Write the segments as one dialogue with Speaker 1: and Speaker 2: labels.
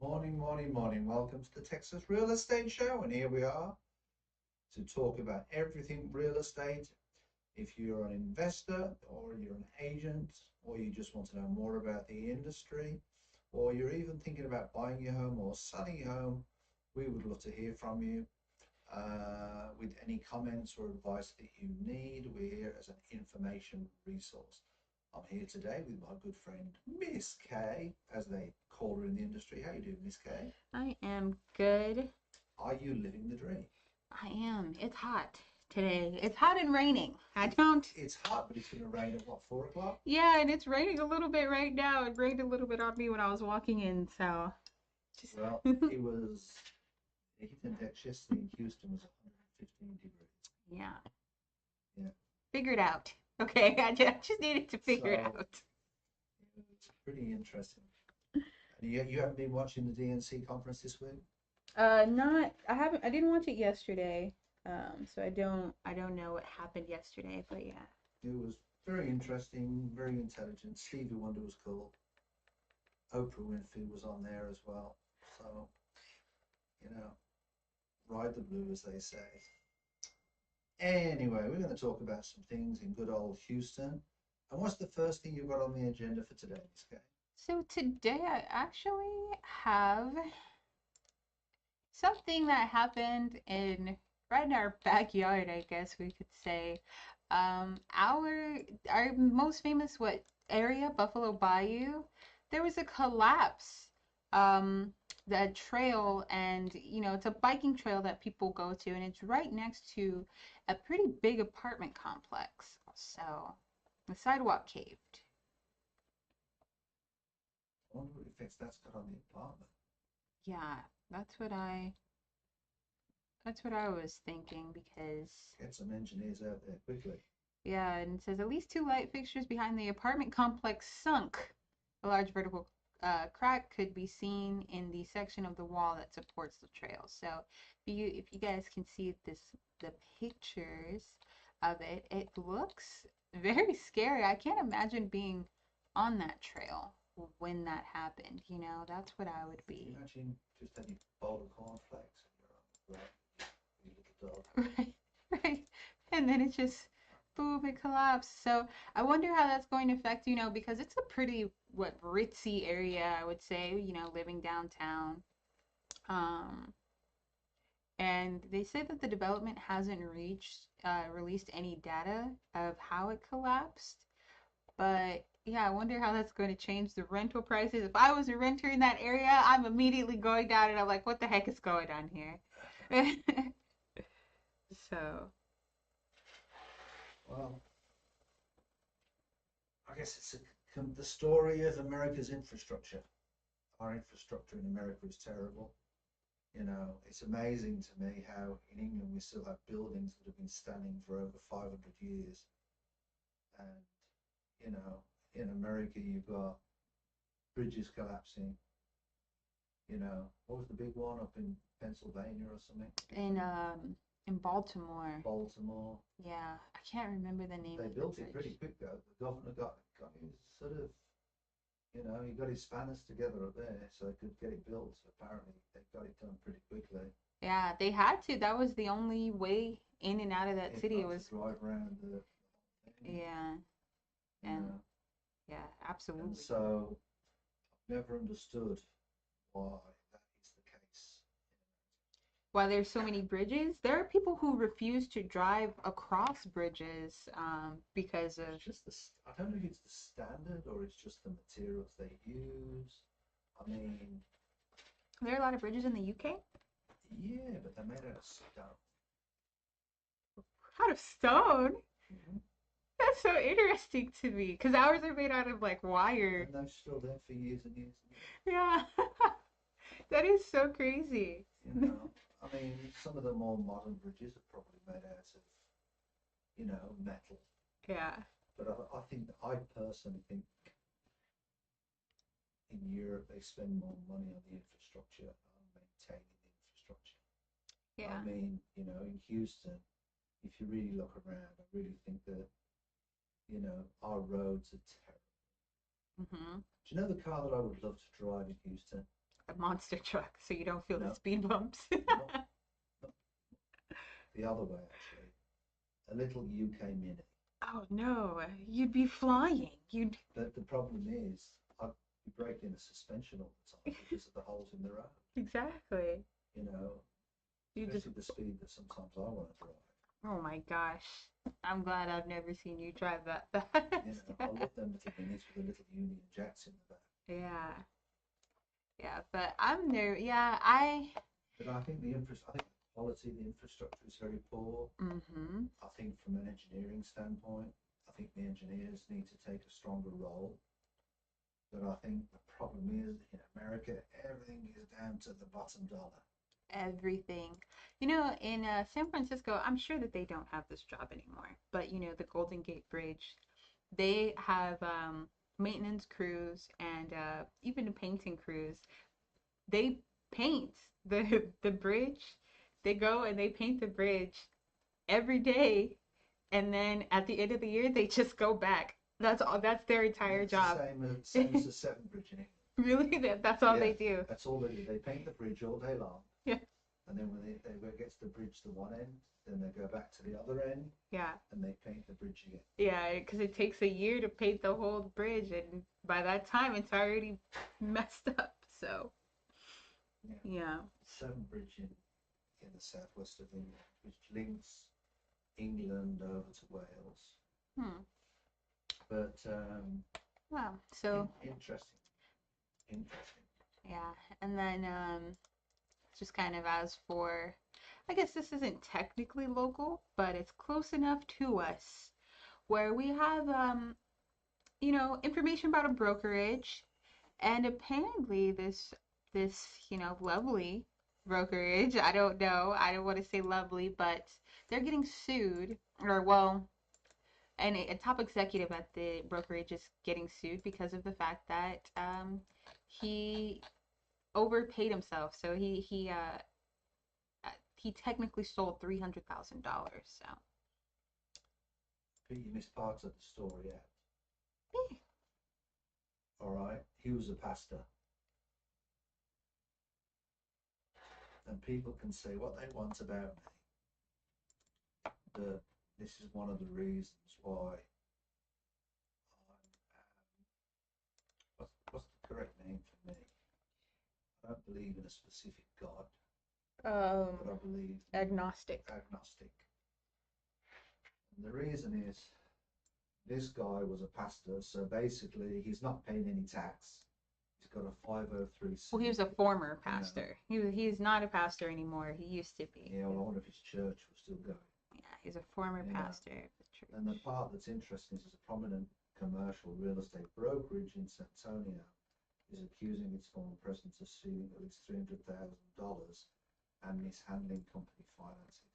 Speaker 1: Morning, morning, morning. Welcome to the Texas Real Estate Show. And here we are to talk about everything real estate. If you're an investor or you're an agent or you just want to know more about the industry or you're even thinking about buying your home or selling your home, we would love to hear from you with any comments or advice that you need. We're here as an information resource. I'm here today with my good friend Miss K, as they call her in the industry. How you doing, Miss K?
Speaker 2: I am good.
Speaker 1: Are you living the dream?
Speaker 2: I am. It's hot today. It's hot and raining. I don't.
Speaker 1: It's hot, but it's going to rain at what, 4 o'clock?
Speaker 2: Yeah, and it's raining a little bit right now. It rained a little bit on me when I was walking in, so just
Speaker 1: Well, it was, the heat index yesterday in Houston was 115 degrees.
Speaker 2: yeah.
Speaker 1: Yeah.
Speaker 2: Figure it out. Okay, I just needed to figure it
Speaker 1: So
Speaker 2: out.
Speaker 1: it's pretty interesting. And you haven't been watching the DNC conference this week?
Speaker 2: Not. I didn't watch it yesterday. So I don't know what happened yesterday, but yeah.
Speaker 1: It was very interesting, very intelligent. Stevie Wonder was cool. Oprah Winfrey was on there as well. So, you know, ride the blue, as they say. Anyway, we're going to talk about some things in good old Houston. And what's the first thing you've got on the agenda for today, Miss Kay?
Speaker 2: So today I actually have something that happened in right in our backyard, I guess we could say. Our most famous what area, Buffalo Bayou, there was a collapse. The trail, and it's a biking trail that people go to, and it's right next to a pretty big apartment complex. So the sidewalk caved.
Speaker 1: I wonder what effects that's got on the apartment.
Speaker 2: Yeah, that's what I that's what I was thinking because
Speaker 1: Get some engineers out there quickly.
Speaker 2: yeah, and it says at least two light fixtures behind the apartment complex sunk. A large vertical crack could be seen in the section of the wall that supports the trail. So if you guys can see the pictures of it, it looks very scary. I can't imagine being on that trail when that happened. That's what I would
Speaker 1: Can you
Speaker 2: be.
Speaker 1: imagine just any bowl of cornflakes and you're on the ground, you little dog?
Speaker 2: Right, right. And then it just boom, it collapsed. So I wonder how that's going to affect, because it's a pretty what ritzy area, I would say, living downtown. Um, and they say that the development hasn't released any data of how it collapsed. But yeah, I wonder how that's going to change the rental prices. If I was a renter in that area, I'm immediately going down and I'm like, what the heck is going on here? So,
Speaker 1: Well, I guess it's the story of America's infrastructure. Our infrastructure in America is terrible. It's amazing to me how in England we still have buildings that have been standing for over 500 years. And, in America, you've got bridges collapsing. What was the big one up in Pennsylvania or something?
Speaker 2: in um in Baltimore.
Speaker 1: Baltimore.
Speaker 2: Yeah, I can't remember the name
Speaker 1: They
Speaker 2: of the
Speaker 1: built it pretty
Speaker 2: bridge.
Speaker 1: quick though. The governor got his sort of, he got his spanners together up there so they could get it built. So apparently they got it done pretty quickly.
Speaker 2: Yeah, they had to. That was the only way in and out of that
Speaker 1: If
Speaker 2: city. It
Speaker 1: not to
Speaker 2: was,
Speaker 1: drive around the thing,
Speaker 2: yeah,
Speaker 1: you
Speaker 2: and
Speaker 1: know.
Speaker 2: yeah,
Speaker 1: And
Speaker 2: absolutely.
Speaker 1: so I've never understood why that is the case.
Speaker 2: Why there's so many bridges, there are people who refuse to drive across bridges because
Speaker 1: It's
Speaker 2: of
Speaker 1: just I don't know if it's the standard or it's just the materials they use. I mean,
Speaker 2: there are a lot of bridges in the UK
Speaker 1: yeah, but they're made out of stone.
Speaker 2: out of stone.
Speaker 1: Mhm.
Speaker 2: That's so interesting to me because ours are made out of like wire.
Speaker 1: And they're still there for years and years and years.
Speaker 2: Yeah, that is so crazy.
Speaker 1: You know, I mean, some of the more modern bridges are probably made out of, metal.
Speaker 2: Yeah.
Speaker 1: But I personally think in Europe they spend more money on the infrastructure on maintaining the infrastructure. I
Speaker 2: Yeah.
Speaker 1: mean, in Houston, if you really look around, I really think that, our roads are terrible.
Speaker 2: Hmm.
Speaker 1: Do you know the car that I would love to drive in Houston?
Speaker 2: a monster truck, so you don't feel the
Speaker 1: No,
Speaker 2: speed bumps.
Speaker 1: not, not the other way actually. A little UK Mini.
Speaker 2: Oh no, you'd be flying. You'd
Speaker 1: But the problem is, I'd be breaking the suspension all the time because of the holes in the road.
Speaker 2: exactly.
Speaker 1: You know,
Speaker 2: You just
Speaker 1: especially the speed that sometimes I want to drive.
Speaker 2: oh my gosh. I'm glad I've never seen you drive that
Speaker 1: You
Speaker 2: fast.
Speaker 1: know, I love them little minis with the little Union Jacks in the back.
Speaker 2: Yeah. Yeah, but I'm there. Yeah, I.
Speaker 1: But I think I think the quality of the infrastructure is very poor.
Speaker 2: Mm-hmm.
Speaker 1: I think from an engineering standpoint, I think the engineers need to take a stronger role. But I think the problem is in America, everything is down to the bottom dollar.
Speaker 2: Everything. In San Francisco, I'm sure that they don't have this job anymore. But the Golden Gate Bridge, they have maintenance crews and even the painting crews. They paint the bridge. They go and they paint the bridge every day, and then at the end of the year, they just go back. That's all. That's their
Speaker 1: Yeah,
Speaker 2: entire
Speaker 1: it's
Speaker 2: job.
Speaker 1: the same as the Severn Bridge in England.
Speaker 2: Really, that's all
Speaker 1: Yeah,
Speaker 2: they do.
Speaker 1: that's all they do. They paint the bridge all day long.
Speaker 2: Yeah.
Speaker 1: And then when they gets the bridge to one end, then they go back to the other end
Speaker 2: Yeah.
Speaker 1: and they paint the bridge again.
Speaker 2: Yeah, because it takes a year to paint the whole bridge, and by that time, it's already messed up. So,
Speaker 1: Yeah.
Speaker 2: yeah.
Speaker 1: Severn Bridge in the southwest of England, which links England over to Wales.
Speaker 2: Hmm.
Speaker 1: But
Speaker 2: Wow. So,
Speaker 1: interesting.
Speaker 2: yeah. And then, just kind of as for, I guess this isn't technically local, but it's close enough to us where we have, information about a brokerage, and apparently this lovely brokerage, I don't know, I don't want to say lovely, but they're getting sued, or well, and a top executive at the brokerage is getting sued because of the fact that he overpaid himself. So he technically stole $300,000. So
Speaker 1: But you missed parts of the story out. All right, he was a pastor, and people can say what they want about me, but this is one of the reasons why what's the correct name for me? I don't believe in a specific God, but I believe
Speaker 2: agnostic.
Speaker 1: agnostic. And the reason is this guy was a pastor, so basically he's not paying any tax. He's got a 503c.
Speaker 2: Well, he was a former pastor. He's not a pastor anymore. He used to be.
Speaker 1: Yeah, well, I wonder if his church was still going.
Speaker 2: Yeah, he's a former pastor of the church.
Speaker 1: And the part that's interesting is a prominent commercial real estate brokerage in San Antonio is accusing its former president of stealing at least $300,000 and mishandling company finances.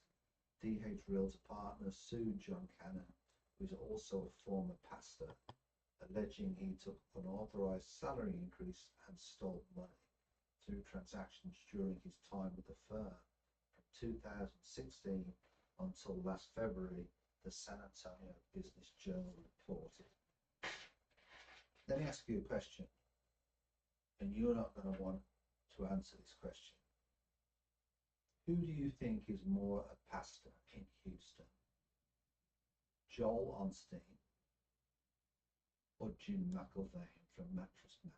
Speaker 1: DH Realtor Partners sued John Cannon, who is also a former pastor, alleging he took unauthorized salary increase and stole money through transactions during his time with the firm from 2016 until last February, the San Antonio Business Journal reported. Let me ask you a question, and you're not going to want to answer this question. Who do you think is more a pastor in Houston? Joel Onstein or Jim McIlvaine from Mattress Mac?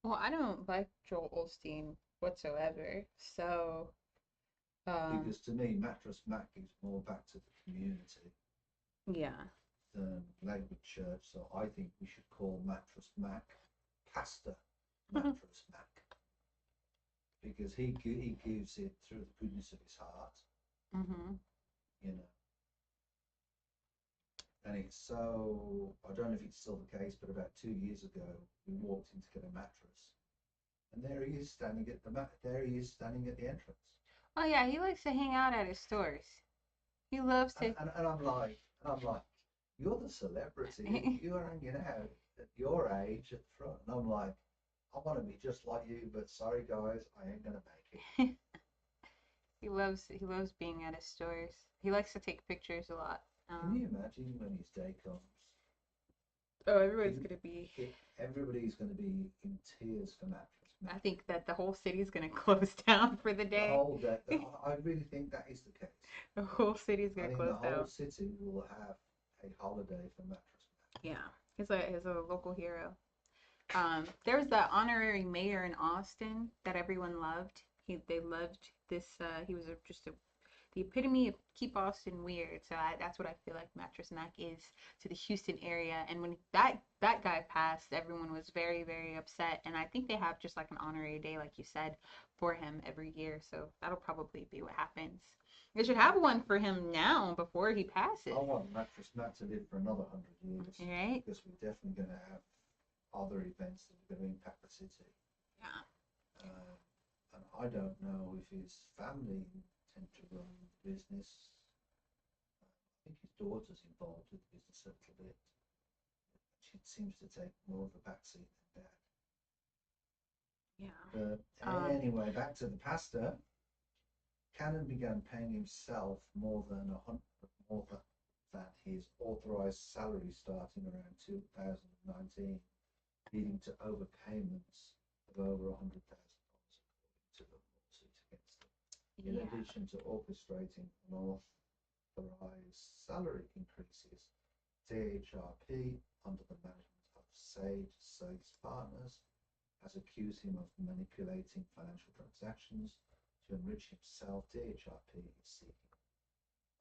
Speaker 2: Well, I don't like Joel Osteen whatsoever. So,
Speaker 1: Because to me, Mattress Mac gives more back to the community
Speaker 2: yeah.
Speaker 1: than Lakewood Church. So I think we should call Mattress Mac Pastor Mattress Mac. Because he gives it through the goodness of his heart, you know. And it's so, I don't know if it's still the case, but about 2 years ago, we walked in to get a mattress, and there he is standing at the entrance.
Speaker 2: Oh yeah, he likes to hang out at his stores. He loves to.
Speaker 1: And I'm like, you're the celebrity. You're hanging out at your age at the front, and I'm like, I want to be just like you, but sorry guys, I ain't gonna make it.
Speaker 2: He loves being at his stores. He likes to take pictures a lot.
Speaker 1: Can you imagine when his day comes?
Speaker 2: Oh, everybody's gonna be
Speaker 1: in tears for Mattress
Speaker 2: I think that the whole city is going to close down for the
Speaker 1: The
Speaker 2: day.
Speaker 1: whole day. I really think that is the case.
Speaker 2: The whole city is
Speaker 1: I
Speaker 2: going to
Speaker 1: think the
Speaker 2: close
Speaker 1: whole
Speaker 2: down.
Speaker 1: city will have a holiday for Mattress
Speaker 2: Yeah, he's a local hero. There was that honorary mayor in Austin that everyone loved. They loved this. He was just the epitome of keep Austin weird. So that's what I feel like Mattress Mac is to the Houston area. And when that guy passed, everyone was very very upset. And I think they have just like an honorary day, like you said, for him every year. So that'll probably be what happens. They should have one for him now before he passes.
Speaker 1: I want Mattress Mac to live for another 100 years.
Speaker 2: Right?
Speaker 1: Because we're definitely going to have other events that are going to impact the city.
Speaker 2: Yeah.
Speaker 1: And I don't know if his family intend to run the business. I think his daughter's involved with the business a little bit. She seems to take more of a backseat than dad.
Speaker 2: Yeah.
Speaker 1: But anyway, back to the pastor. Cannon began paying himself more than his authorized salary starting around 2019, leading to overpayments of over $100,000 according to the lawsuit against him. In addition to orchestrating unauthorized salary increases, DHRP, under the management of Sage Partners, has accused him of manipulating financial transactions to enrich himself. DHRP is seeking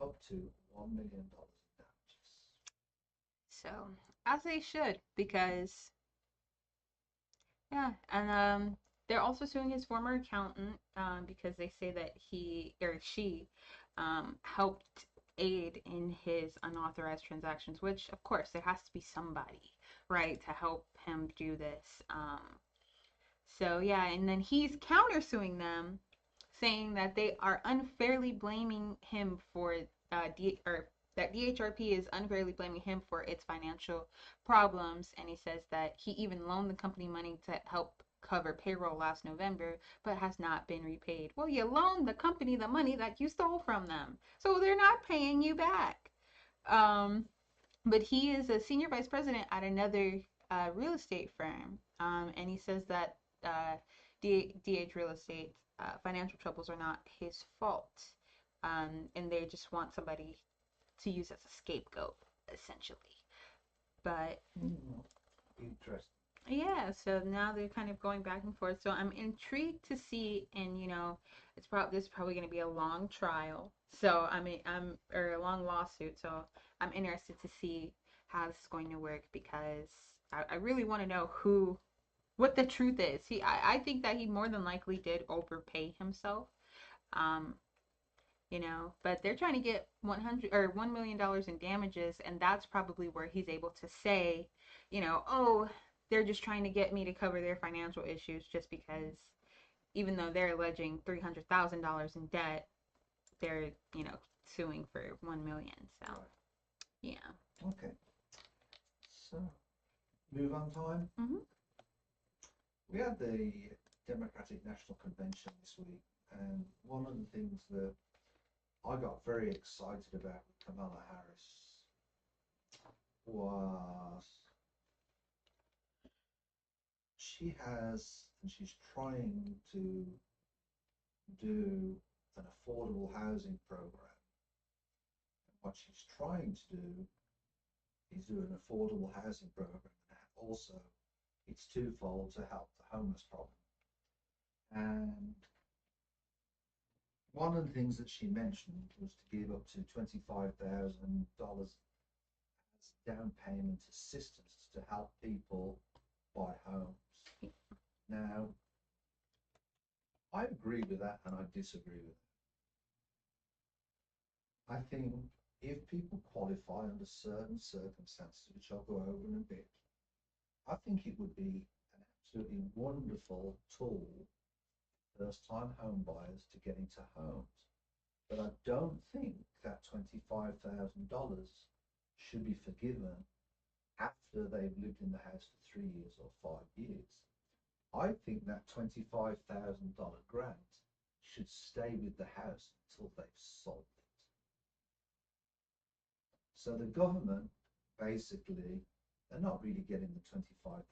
Speaker 1: up to $1 million in damages.
Speaker 2: So, as they should, because yeah, and they're also suing his former accountant because they say that he or she helped aid in his unauthorized transactions, which of course there has to be somebody, right, to help him do this. So yeah, and then he's countersuing them, saying that they are unfairly blaming him for that DHRP is unfairly blaming him for its financial problems, and he says that he even loaned the company money to help cover payroll last November, but has not been repaid. Well, you loaned the company the money that you stole from them, so they're not paying you back. Um, but he is a senior vice president at another real estate firm, and he says that DH Real Estate financial troubles are not his fault, and they just want somebody to use as a scapegoat, essentially. But
Speaker 1: Interesting.
Speaker 2: yeah, so now they're kind of going back and forth. So I'm intrigued to see, and this is probably going to be a long trial. So or a long lawsuit. So I'm interested to see how this is going to work because I really want to know what the truth is. I think that he more than likely did overpay himself. Um, but they're trying to get 100 or $1 million in damages, and that's probably where he's able to say, oh, they're just trying to get me to cover their financial issues just because even though they're alleging $300,000 in debt, they're, suing for 1 million. So,
Speaker 1: Right.
Speaker 2: Yeah.
Speaker 1: Okay. So, move on time.
Speaker 2: Mm-hmm.
Speaker 1: We had the Democratic National Convention this week, and one of the things that I got very excited about with Kamala Harris was she's trying to do an affordable housing program. And what she's trying to do is do an affordable housing program. And also, it's twofold to help the homeless problem. And one of the things that she mentioned was to give up to $25,000 as down payment assistance to help people buy homes. Now, I agree with that and I disagree with it. I think if people qualify under certain circumstances, which I'll go over in a bit, I think it would be an absolutely wonderful tool first-time home buyers to get into homes. But I don't think that $25,000 should be forgiven after they've lived in the house for 3 years or 5 years. I think that $25,000 grant should stay with the house until they've sold it. So the government basically they're not really getting the $25,000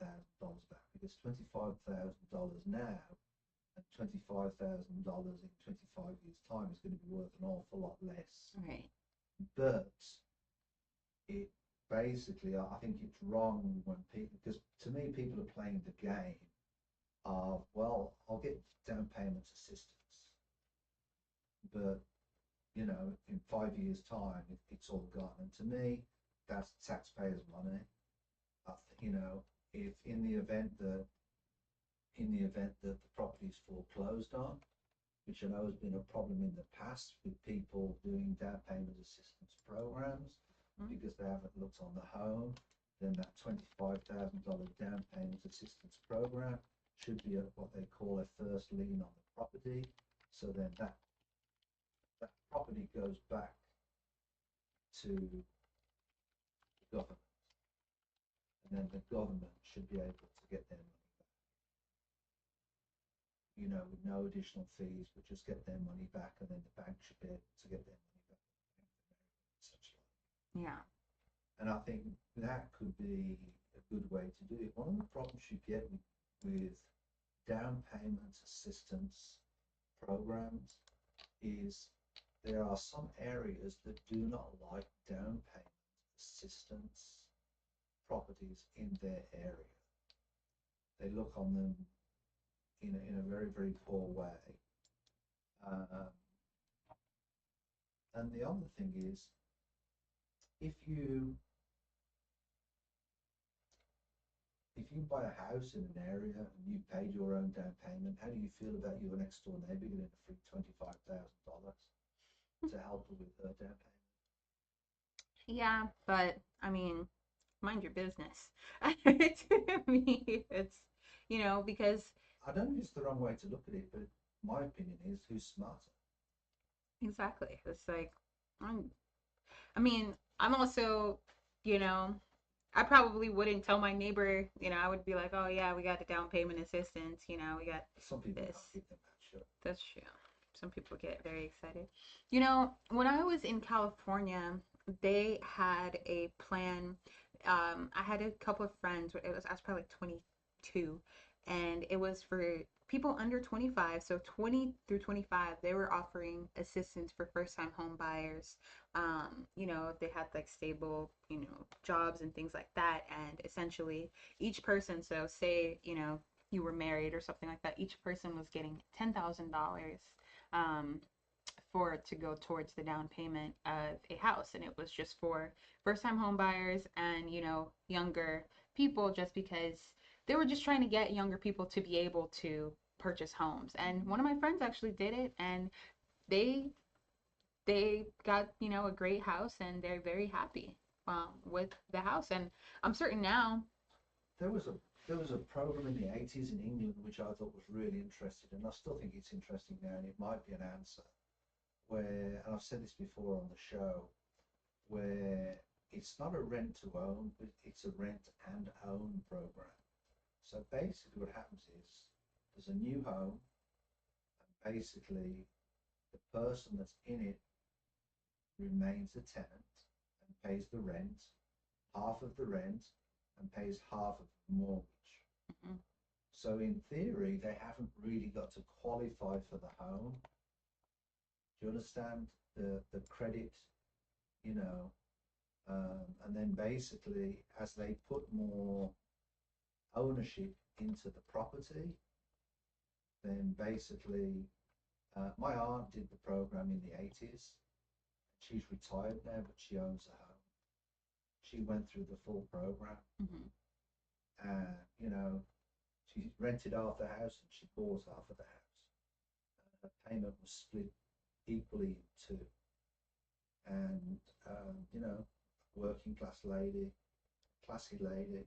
Speaker 1: back, because $25,000 now and $25,000 in 25 years' time is going to be worth an awful lot less.
Speaker 2: Right.
Speaker 1: But it basically, I think it's wrong when people, because to me, people are playing the game of, well, I'll get down payment assistance, but in 5 years' time, it's all gone. And to me, that's taxpayers' money. If in the event that the property is foreclosed on, which I know has been a problem in the past with people doing down payment assistance programs, because they haven't looked on the home, then that $25,000 down payment assistance program should be what they call a first lien on the property. So then that property goes back to the government, and then the government should be able to get their money back, with no additional fees, but just get their money back, and then the bank should be able to get their money back, essentially.
Speaker 2: Yeah.
Speaker 1: And I think that could be a good way to do it. One of the problems you get with down payment assistance programs is there are some areas that do not like down payment assistance properties in their area. They look on them in a very, very poor way. And the other thing is, if you buy a house in an area and you paid your own down payment, how do you feel about your next door neighbor getting a free $25,000 to help her with her down payment?
Speaker 2: Yeah, but I mean, mind your business. To me, it's, because
Speaker 1: I don't think it's the wrong way to look at it, but my opinion is, who's smarter?
Speaker 2: exactly. It's like, I mean, I'm also, you know, I probably wouldn't tell my neighbor, I would be like, oh yeah, we got the down payment assistance, we got
Speaker 1: Some people
Speaker 2: this.
Speaker 1: can't give them that, sure.
Speaker 2: That's true. Some people get very excited. When I was in California, they had a plan. I had a couple of friends. I was probably like 22, and it was for people under 25. So 20 through 25, they were offering assistance for first-time home buyers. They had like stable, jobs and things like that. And essentially, each person. So say, you were married or something like that, each person was getting $10,000 um, to go towards the down payment of a house, and it was just for first-time home buyers and younger people, just because they were just trying to get younger people to be able to purchase homes. And one of my friends actually did it, and they got a great house, and they're very happy with the house. And I'm certain now.
Speaker 1: There was a program in the 80s in England which I thought was really interesting, and I still think it's interesting now, and it might be an answer, where, and I've said this before on the show, where it's not a rent to own, but it's a rent and own program. So basically what happens is there's a new home, and basically the person that's in it remains a tenant and pays the rent, half of the rent, and pays half of the mortgage.
Speaker 2: Mhm.
Speaker 1: So in theory, they haven't really got to qualify for the home. Do you understand the credit, and then basically as they put more ownership into the property, then basically my aunt did the program in the 80s. She's retired now, but she owns a home. She went through the full program,
Speaker 2: Mhm.
Speaker 1: and she rented half the house and she bought half of the house. Her payment was split equally in two, and working class lady, classy lady,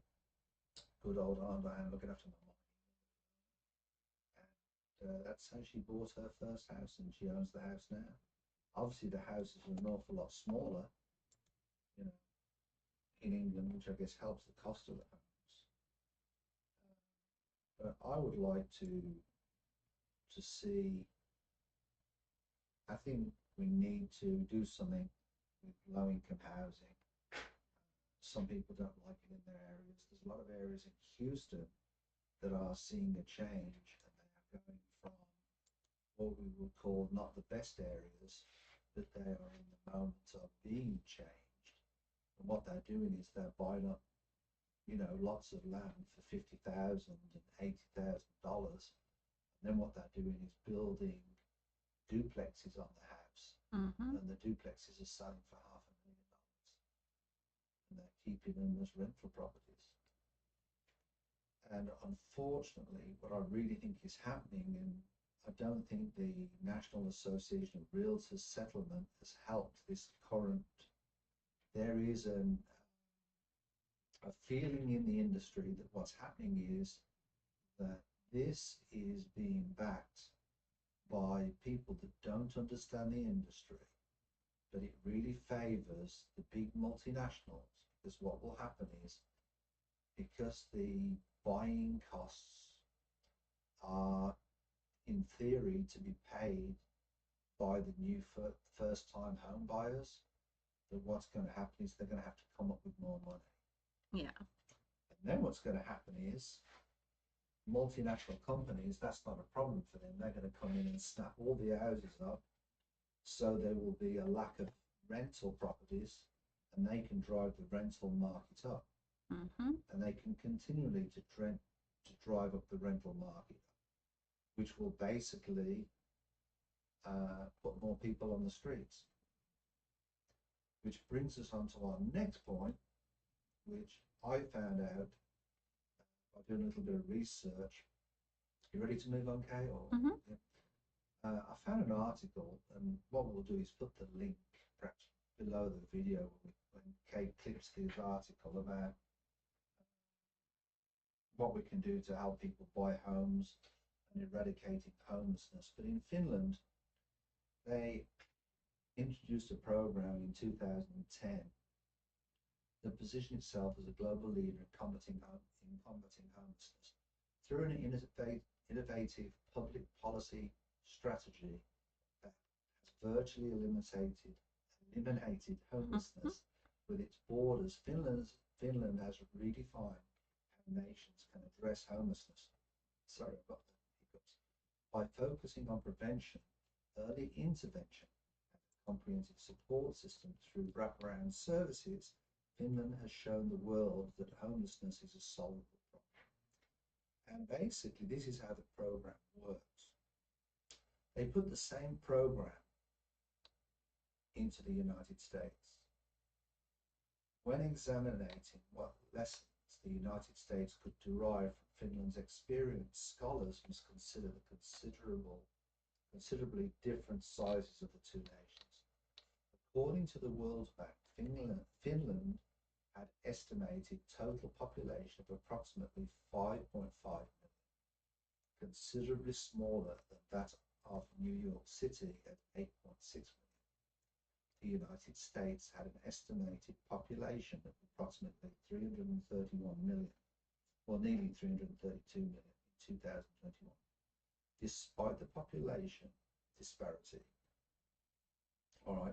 Speaker 1: good old aunt Diane looking after my mom. And that's how she bought her first house, and she owns the house now. Obviously, the house is an awful lot smaller, you know, in England, which I guess helps the cost of the homes. But I would like to see. I think we need to do something with low income housing. some people don't like it in their areas. There's a lot of areas in Houston that are seeing a change, and they are going from what we would call not the best areas, but they are in the moment of being changed. And what they're doing is they're buying up, lots of land for $50,000 and $80,000. And then what they're doing is building duplexes on the house, and the duplexes are selling for $500,000, and they're keeping them as rental properties. And unfortunately, what I really think is happening, and I don't think the National Association of Realtors settlement has helped this current, there is a feeling in the industry that what's happening is that this is being backed by people that don't understand the industry, but it really favors the big multinationals, because what will happen is, because the buying costs are in theory to be paid by the new first-time home buyers, that what's going to happen is they're going to have to come up with more money.
Speaker 2: Yeah.
Speaker 1: And then what's going to happen is multinational companies, that's not a problem for them. They're going to come in and snap all the houses up, so there will be a lack of rental properties, and they can drive the rental market up. And they can continually to drive up the rental market, which will basically put more people on the streets. Which brings us on to our next point, which I found out by doing a little bit of research. You ready to move on, Kay? I found an article, and what we'll do is put the link perhaps below the video when Kay clicks this article about what we can do to help people buy homes and eradicating homelessness. But in Finland, they introduced a program in 2010 that positioned itself as a global leader in combating homelessness through an innovative public policy strategy that has virtually eliminated homelessness with its borders. Finland has redefined how nations can address homelessness. Sorry about the hiccups. By focusing on prevention, early intervention, and a comprehensive support system through wraparound services, Finland has shown the world that homelessness is a solvable problem. And basically, this is how the program works. They put the same program into the United States. When examining what lessons the United States could derive from Finland's experience, scholars must consider the considerably different sizes of the two nations. According to the World Bank, Finland had estimated total population of approximately 5.5 million, considerably smaller than that of New York City at 8.6 million. The United States had an estimated population of approximately 331 million, or nearly 332 million in 2021. Despite the population disparity,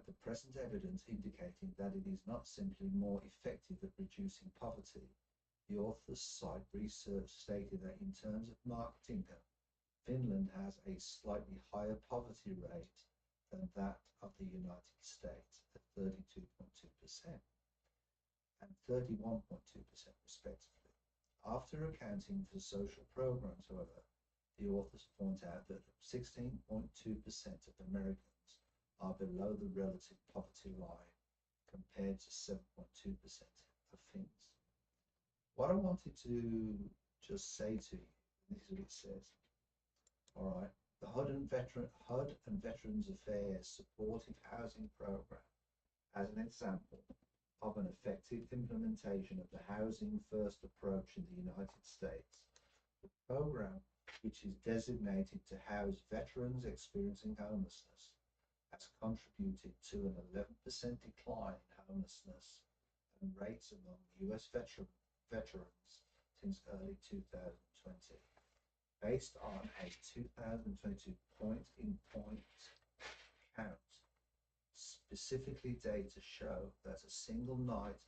Speaker 1: the present evidence indicating that it is not simply more effective at reducing poverty, the authors cite research stating that in terms of market income, Finland has a slightly higher poverty rate than that of the United States at 32.2% and 31.2% respectively. After accounting for social programs, however, the authors point out that 16.2% of Americans are below the relative poverty line compared to 7.2% of Finns. What I wanted to just say to you, this is what it says. All right. The HUD and Veterans Affairs Supported Housing Program as an example of an effective implementation of the Housing First approach in the United States. The program, which is designated to house veterans experiencing homelessness, has contributed to an 11% decline in homelessness and rates among US veterans since early 2020. Based on a 2022 point-in-point count, specifically data show that a single night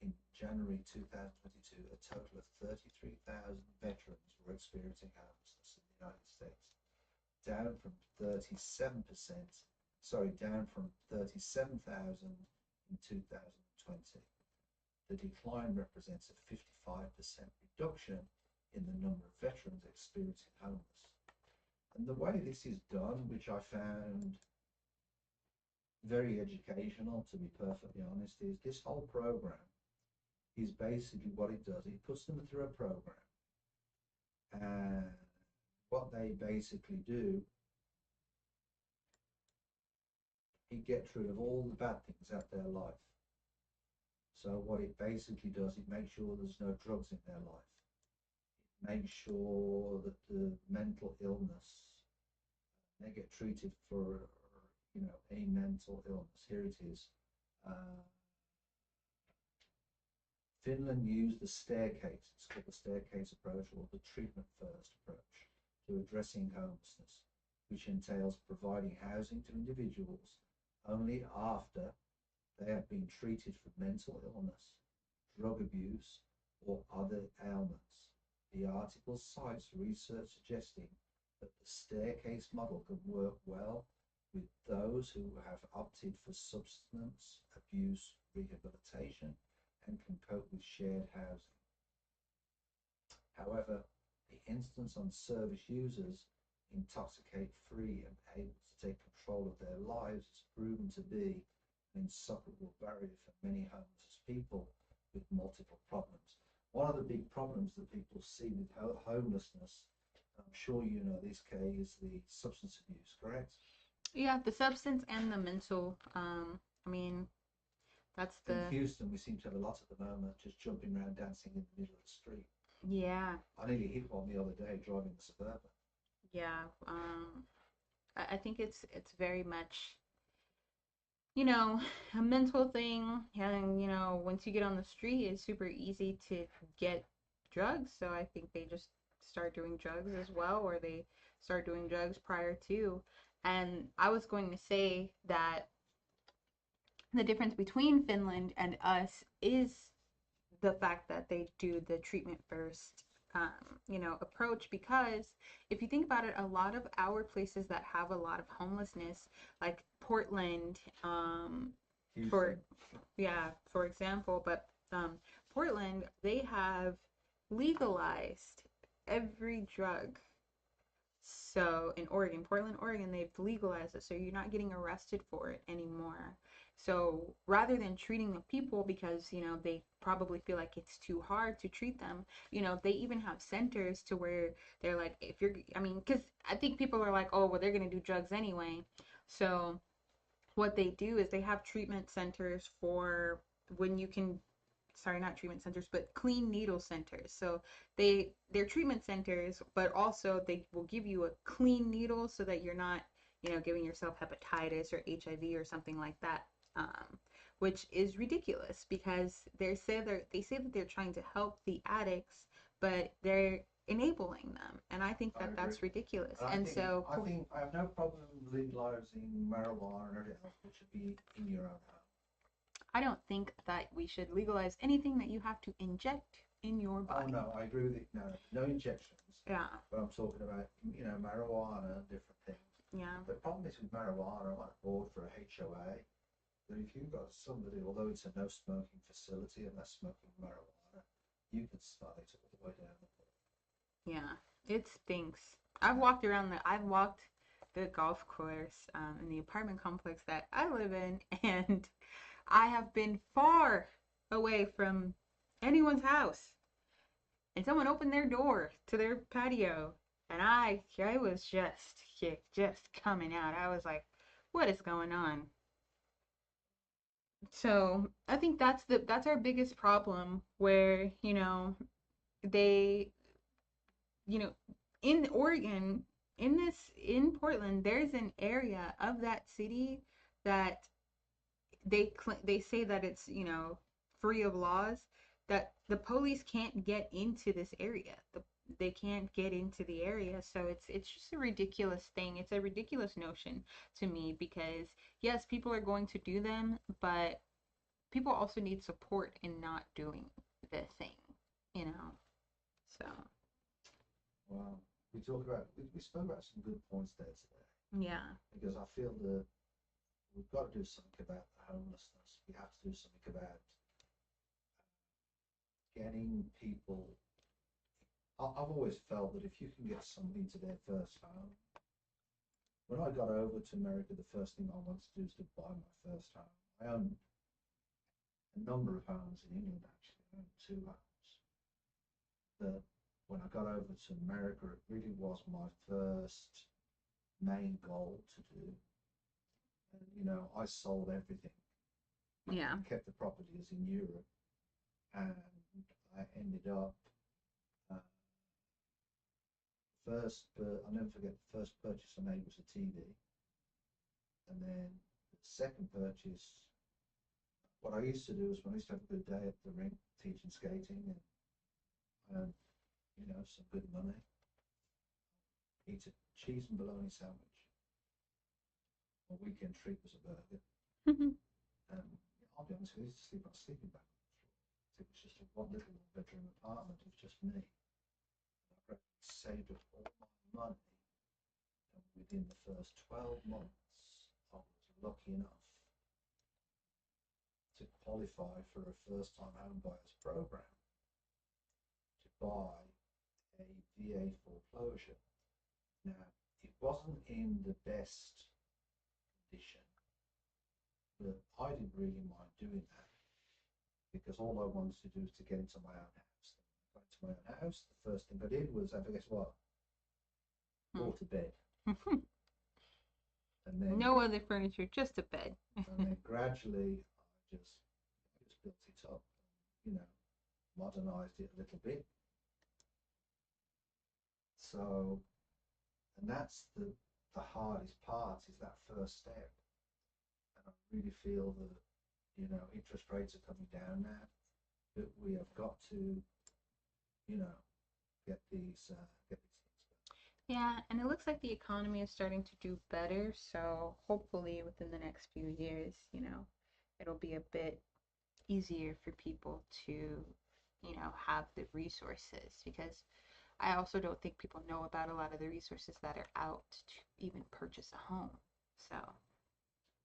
Speaker 1: in January 2022, a total of 33,000 veterans were experiencing homelessness in the United States, down from 37,000 in 2020. The decline represents a 55% reduction in the number of veterans experiencing homelessness. And the way this is done, which I found very educational, to be perfectly honest, is this whole program is basically what it does. It puts them through a program, and what they basically do, it gets rid of all the bad things out their life. So what it basically does, it makes sure there's no drugs in their life. It makes sure that the mental illness, they get treated for, a mental illness. Here it is. Finland used the staircase, it's called the staircase approach, or the treatment first approach, to addressing homelessness, which entails providing housing to individuals only after they have been treated for mental illness, drug abuse, or other ailments. The article cites research suggesting that the staircase model can work well with those who have opted for substance abuse rehabilitation and can cope with shared housing. However, the instance on service users intoxicate free and able to take control of their lives has proven to be an insuperable barrier for many homeless people with multiple problems. One of the big problems that people see with homelessness, I'm sure you know this, Kay, is the substance abuse, correct?
Speaker 2: Yeah, the substance and the mental. That's
Speaker 1: In
Speaker 2: the
Speaker 1: Houston, we seem to have a lot at the moment, just jumping around dancing in the middle of the street.
Speaker 2: yeah,
Speaker 1: I nearly hit one the other day driving the Suburban.
Speaker 2: yeah. I think it's very much, you know, a mental thing, and once you get on the street, it's super easy to get drugs. So I think they just start doing drugs as well, or they start doing drugs prior to. And I was going to say that the difference between Finland and us is the fact that they do the treatment first approach, because if you think about it, a lot of our places that have a lot of homelessness, like Portland, for for example, but Portland, they have legalized every drug. So in Oregon, Portland, Oregon, they've legalized it. So you're not getting arrested for it anymore. So rather than treating the people because, they probably feel like it's too hard to treat them, they even have centers to where they're like, because I think people are like, oh, well, they're going to do drugs anyway. So what they do is they have treatment centers for when you can, sorry, not treatment centers, but clean needle centers. So they're treatment centers, but also they will give you a clean needle so that you're not, giving yourself hepatitis or HIV or something like that. Which is ridiculous because they say that they're trying to help the addicts, but they're enabling them, and I think that that's ridiculous.
Speaker 1: I think I have no problem legalizing marijuana and everything else, which should be in your own home.
Speaker 2: I don't think that we should legalize anything that you have to inject in your body.
Speaker 1: Oh no, I agree with it. No injections.
Speaker 2: Yeah.
Speaker 1: But I'm talking about, marijuana and different things.
Speaker 2: Yeah.
Speaker 1: The problem is with marijuana, I'm on board for a HOA, that if you've got somebody, although it's a no smoking facility and they're smoking marijuana, you can smell it all the way down the road.
Speaker 2: Yeah, it stinks. I've walked the golf course in the apartment complex that I live in, and I have been far away from anyone's house, and someone opened their door to their patio, and I was just coming out. I was like, what is going on? So I think that's our biggest problem, where they you know in Oregon, in Portland, there's an area of that city that they say that it's free of laws, that the police can't get into this area. They can't get into the area. So it's just a ridiculous thing. It's a ridiculous notion to me, because yes, people are going to do them, but people also need support in not doing the thing, you know. So
Speaker 1: Well, we spoke about some good points there today,
Speaker 2: yeah.
Speaker 1: because I feel that we've got to do something about the homelessness. We have to do something about getting people. I've always felt that if you can get somebody into their first home, when I got over to America, the first thing I wanted to do was to buy my first home. I own a number of homes in England, actually. I own two homes. But when I got over to America, it really was my first main goal to do. And, you know, I sold everything.
Speaker 2: Yeah.
Speaker 1: I kept the properties in Europe, and I ended up I'll never forget, the first purchase I made was a TV, and then the second purchase. What I used to do is when I used to have a good day at the rink teaching skating and earn, you know, some good money, eat a cheese and bologna sandwich. My weekend treat was a burger. I'll be honest with you, I used to sleep on a sleeping bag. It was just a one little bedroom apartment. It was just me. I saved up all my money, and within the first 12 months, I was lucky enough to qualify for a first-time home buyers program to buy a VA foreclosure. Now, it wasn't in the best condition, but I didn't really mind doing that because all I wanted to do was to get into my own house. When I got into my own house, the first thing I did was, guess what? Bought a bed. And then
Speaker 2: no other furniture, just a bed.
Speaker 1: and then gradually I just built it up, you know, modernized it a little bit. So, and that's the hardest part, is that first step. And I really feel that, you know, interest rates are coming down now, that we have got to, you know, get these things done.
Speaker 2: Yeah, and it looks like the economy is starting to do better, so hopefully within the next few years, you know, it'll be a bit easier for people to, you know, have the resources, because I also don't think people know about a lot of the resources that are out to even purchase a home. So,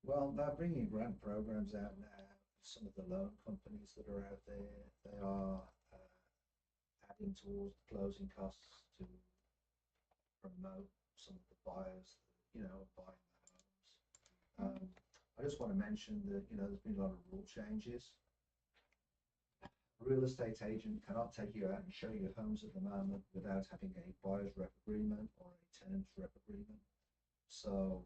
Speaker 1: Well, they're bringing grant programs out now. Some of the loan companies that are out there, they are adding towards the closing costs to promote some of the buyers, you know, buying the homes. I just want to mention that, you know, there's been a lot of rule changes. A real estate agent cannot take you out and show you homes at the moment without having a buyer's rep agreement or a tenant's rep agreement. So,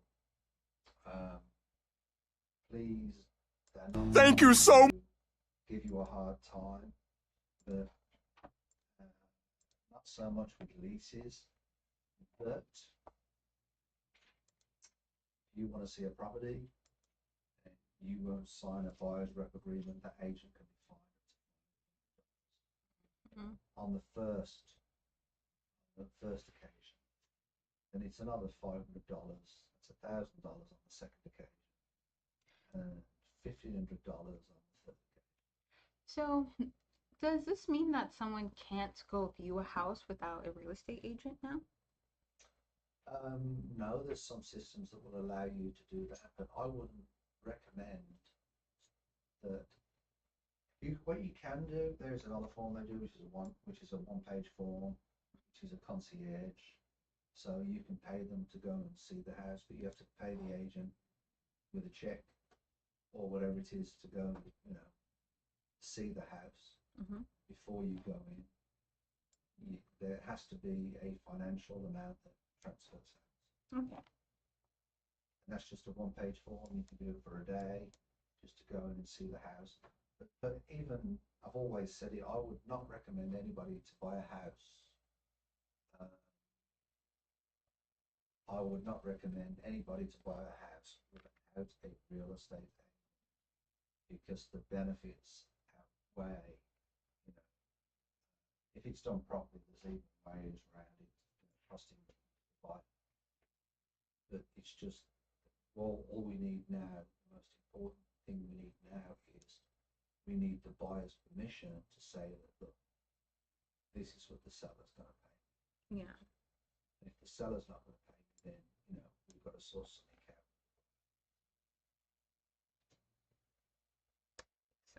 Speaker 1: please, thank you so much. Give you a hard time, but not so much with leases. But if you want to see a property and you won't sign a buyer's rep agreement, that agent can be fined on the first occasion. Then it's another $500. That's $1,000 on the second occasion, and $1,500 on the third occasion.
Speaker 2: so does this mean that someone can't go view a house without a real estate agent now?
Speaker 1: No, there's some systems that will allow you to do that, but I wouldn't recommend that. What you can do, there's another form they do, which is a one-page form, which is a concierge. So you can pay them to go and see the house, but you have to pay the agent with a check or whatever it is to go, you know, see the house before you go in. There has to be a financial amount that transfers hands.
Speaker 2: Okay.
Speaker 1: And that's just a one-page form. You can do it for a day, just to go in and see the house. But even, I've always said it, I would not recommend anybody to buy a house. I would not recommend anybody to buy a house without a real estate agent, because the benefits outweigh, you know, if it's done properly, there's even ways around it, you know, costing the buy. But it's just, all we need now, the most important thing we need now is we need the buyer's permission to say that, look, this is what the seller's going to pay.
Speaker 2: Yeah.
Speaker 1: And if the seller's not going to pay, then, you know, we've got to sort something out.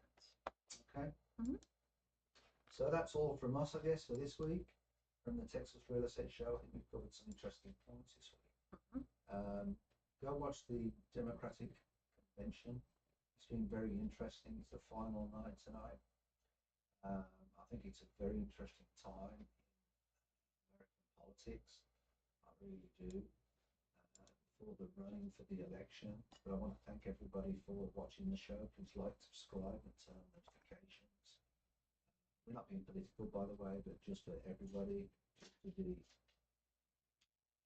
Speaker 2: Makes sense.
Speaker 1: Okay.
Speaker 2: Mhm.
Speaker 1: So that's all from us, I guess, for this week. From the Texas Real Estate Show, I think we've covered some interesting points this week.
Speaker 2: Mhm.
Speaker 1: Go watch the Democratic Convention. It's been very interesting. It's the final night tonight. I think it's a very interesting time in American politics. I really do. For the running for the election. But I want to thank everybody for watching the show. Please like, subscribe, and turn on notifications. We're not being political, by the way, but just for everybody to be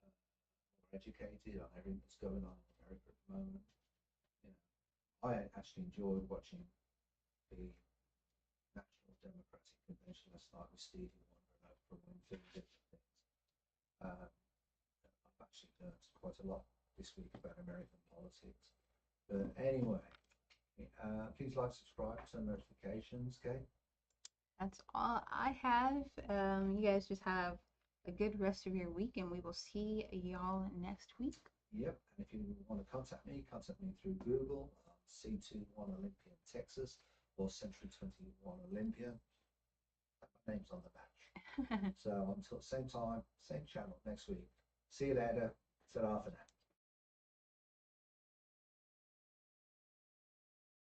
Speaker 1: more educated on everything that's going on in America at the moment. You know, I actually enjoyed watching the National Democratic Convention last night with Stevie Wonder and Oprah Winfrey and different things. I've actually learned quite a lot this week about American politics. But anyway, please like, subscribe, turn notifications, okay?
Speaker 2: That's all I have. You guys just have a good rest of your week, and we will see y'all next week.
Speaker 1: Yep. And if you want to contact me through Google, C21 Olympian Texas or Century 21 Olympia. My name's on the badge. So until same time, same channel next week. See you later. Ta-ra for now.